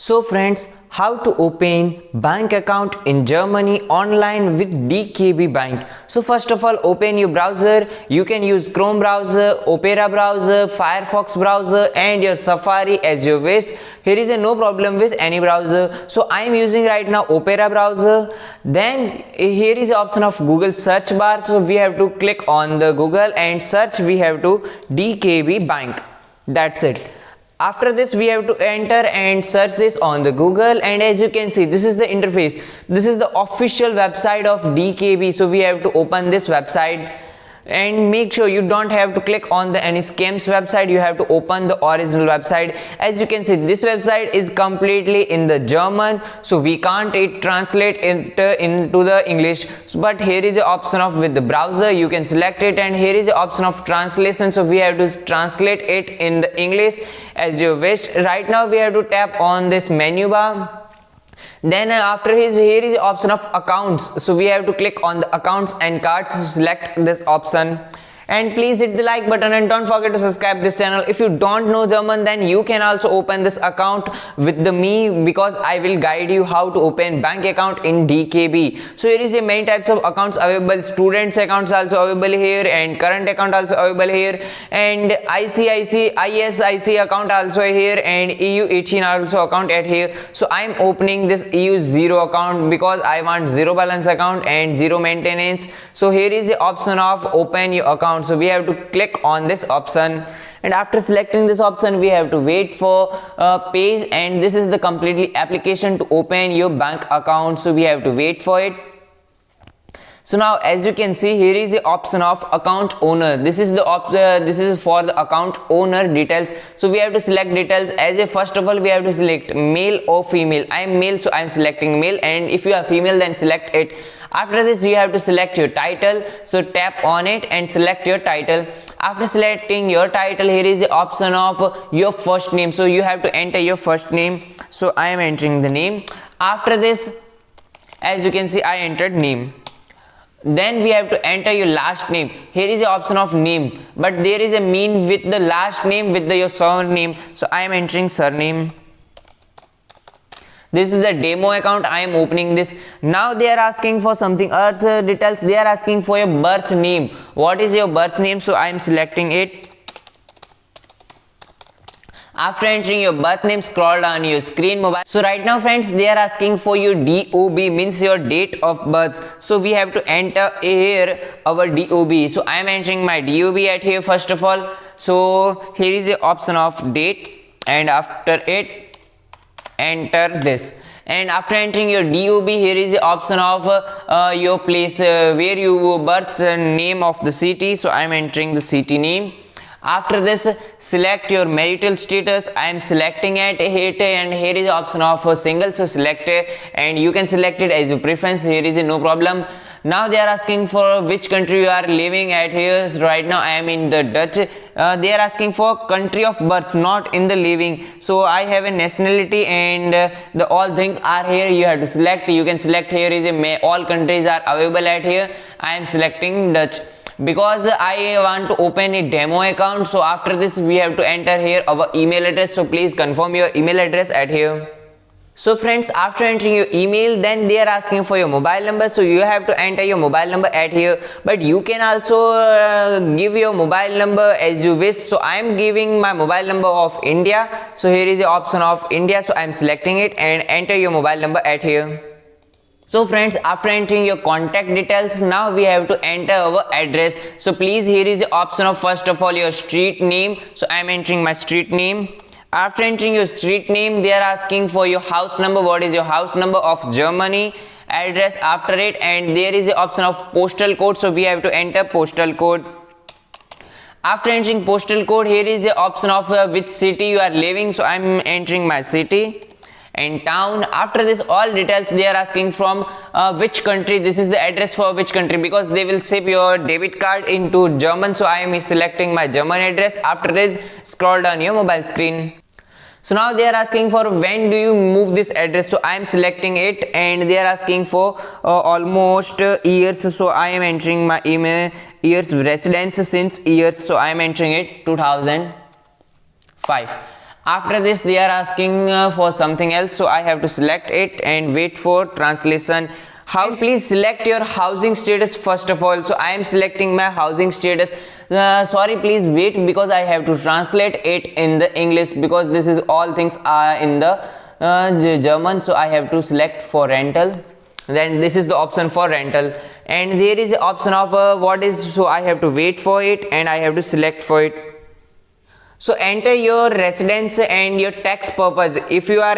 So friends, how to open bank account in Germany online with DKB Bank. So first of all, open your browser. You can use Chrome browser, Opera browser, Firefox browser and your Safari as you wish. Here is no problem with any browser. So I am using right now Opera browser. Then here is the option of Google search bar. So we have to click on the Google and search. We have to DKB Bank. That's it. After this we have to enter and search this on the Google, and as you can see, this is the interface. This is the official website of DKB. So we have to open this website and make sure you don't have to click on the any scams website. You have to open the original website. As you can see, this website is completely in the German, so we can't translate it into the English. But here is the option of with the browser, you can select it, and here is the option of translation. So we have to translate it in the English as you wish. Right now we have to tap on this menu bar. Then after here is the option of accounts. So we have to click on the accounts and cards to select this option. And please hit the like button and don't forget to subscribe this channel. If you don't know German, then you can also open this account with me, because I will guide you how to open bank account in DKB. So here is a many types of accounts available. Students accounts also available here, and current account also available here, and ISIC account also here, and EU 18 also account at here. So I am opening this EU 0 account because I want zero balance account and zero maintenance. So here is the option of open your account. So we have to click on this option, and after selecting this option we have to wait for a page, and this is the completely application to open your bank account. So we have to wait for it. So now as you can see, here is the option of account owner. This is for the account owner details. So we have to select details. As a first of all we have to select male or female. I am male, so I am selecting male, and if you are female then select it. After this you have to select your title. So tap on it and select your title. After selecting your title, here is the option of your first name. So you have to enter your first name. So I am entering the name. After this, as you can see, I entered name. Then we have to enter your last name. Here is the option of name, but there is a mean with the last name with your surname. So I am entering surname. This is the demo account. I am opening this. Now they are asking for something other details. They are asking for your birth name. What is your birth name? So I am selecting it. After entering your birth name, scroll down your screen mobile. So right now friends, they are asking for your DOB, means your date of birth. So we have to enter here our DOB. So I am entering my DOB at here first of all. So here is the option of date, and after it enter this. And after entering your DOB, here is the option of your place where you birth, name of the city. So I am entering the city name. After this, select your marital status. I am selecting it, and here is the option of single. So select it, and you can select it as your preference. Here is no problem. Now they are asking for which country you are living at here. So right now I am in the Dutch. They are asking for country of birth, not in the living. So I have a nationality, and the all things are here. You have to select. You can select. Here is all countries are available at here. I am selecting Dutch because I want to open a demo account. So after this we have to enter here our email address. So please confirm your email address at here. So friends, after entering your email, then they are asking for your mobile number. So you have to enter your mobile number at here, but you can also give your mobile number as you wish. So I am giving my mobile number of India. So here is the option of India. So I am selecting it and enter your mobile number at here. So friends, after entering your contact details, now we have to enter our address. So please, here is the option of first of all your street name. So I am entering my street name. After entering your street name, they are asking for your house number. What is your house number of Germany? Address after it, and there is the option of postal code. So we have to enter postal code. After entering postal code, here is the option of which city you are living. So I am entering my city and town. After this, all details they are asking from which country. This is the address for which country, because they will save your debit card into German. So I am selecting my German address. After this, scroll down your mobile screen. So now they are asking for when do you move this address. So I am selecting it, and they are asking for almost years. So I am entering my email years residence since years. So I am entering it 2005. After this they are asking for something else, so I have to select it and wait for translation. How, please select your housing status first of all. So I am selecting my housing status. Sorry, please wait, because I have to translate it in the English, because this is all things are in the German. So I have to select for rental. Then this is the option for rental, and there is an option of what is, so I have to wait for it and I have to select for it. So enter your residence and your tax purpose. If you are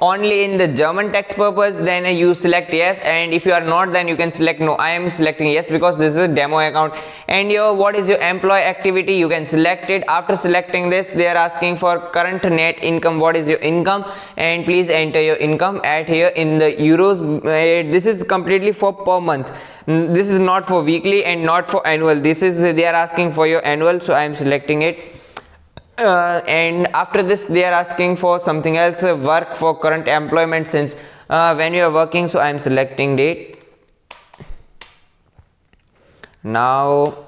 only in the German tax purpose, then you select yes, and if you are not, then you can select no. I am selecting yes because this is a demo account. And your what is your employee activity, you can select it. After selecting this, they are asking for current net income. What is your income? And please enter your income at here in the euros. This is completely for per month. This is not for weekly and not for annual. This is, they are asking for your annual, so I am selecting it. And after this they are asking for something else, work for current employment, since when you are working, so I am selecting date. Now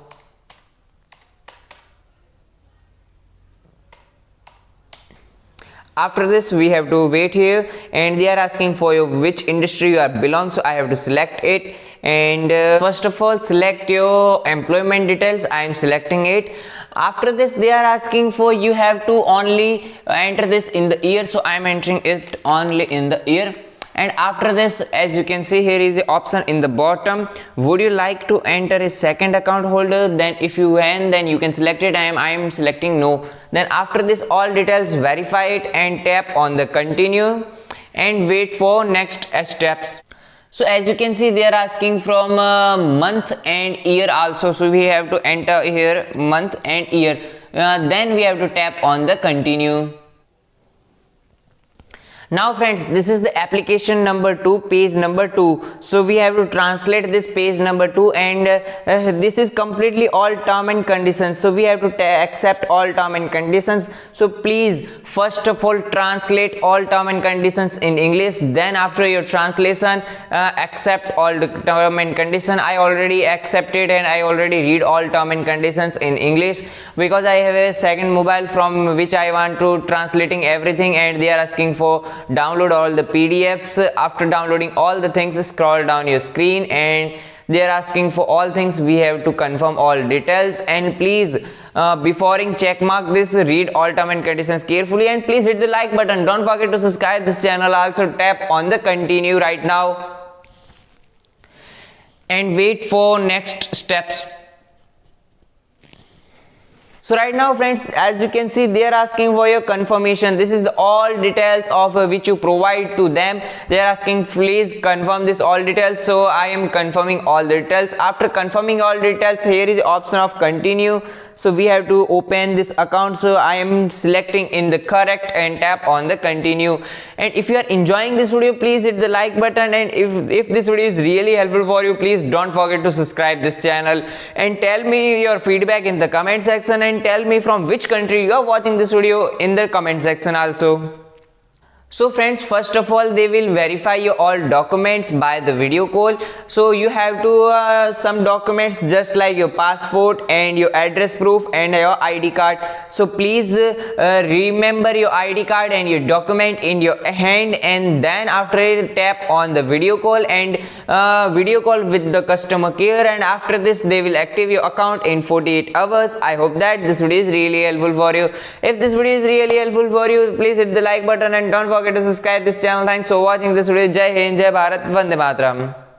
after this we have to wait here, and they are asking for your which industry you are belong, so I have to select it. And first of all select your employment details. I am selecting it. After this they are asking for you have to only enter this in the year, so I am entering it only in the year. And after this, as you can see, here is the option in the bottom, would you like to enter a second account holder? Then if you can, then you can select it. I am selecting no. Then after this, all details, verify it and tap on the continue and wait for next steps. So as you can see, they are asking from month and year also, so we have to enter here month and year. Then we have to tap on the continue. Now friends, this is the application number 2, page number 2. So we have to translate this page number 2, and this is completely all term and conditions. So we have to accept all term and conditions. So please first of all translate all term and conditions in English. Then after your translation, accept all the term and condition. I already accepted and I already read all term and conditions in English, because I have a second mobile from which I want to translating everything, and they are asking for download all the PDFs. After downloading all the things, scroll down your screen, and they are asking for all things. We have to confirm all details, and please before check mark this, read all term and conditions carefully, and please hit the like button. Don't forget to subscribe this channel. Also tap on the continue right now and wait for next steps. So right now friends, as you can see, they are asking for your confirmation. This is the all details of which you provide to them. They are asking please confirm this all details, so I am confirming all the details. After confirming all details, here is the option of continue. So we have to open this account, so I am selecting in the correct and tap on the continue. And if you are enjoying this video, please hit the like button, and if this video is really helpful for you, please don't forget to subscribe this channel, and tell me your feedback in the comment section, and tell me from which country you are watching this video in the comment section also. So friends, first of all they will verify your all documents by the video call. So you have to some documents just like your passport and your address proof and your ID card. So please remember your ID card and your document in your hand, and then after tap on the video call and video call with the customer care, and after this they will active your account in 48 hours. I hope that this video is really helpful for you. If this video is really helpful for you, please hit the like button and don't forget to subscribe this channel. Thanks for watching this video. Jai Hind, Jai Bharat, Vande Mataram.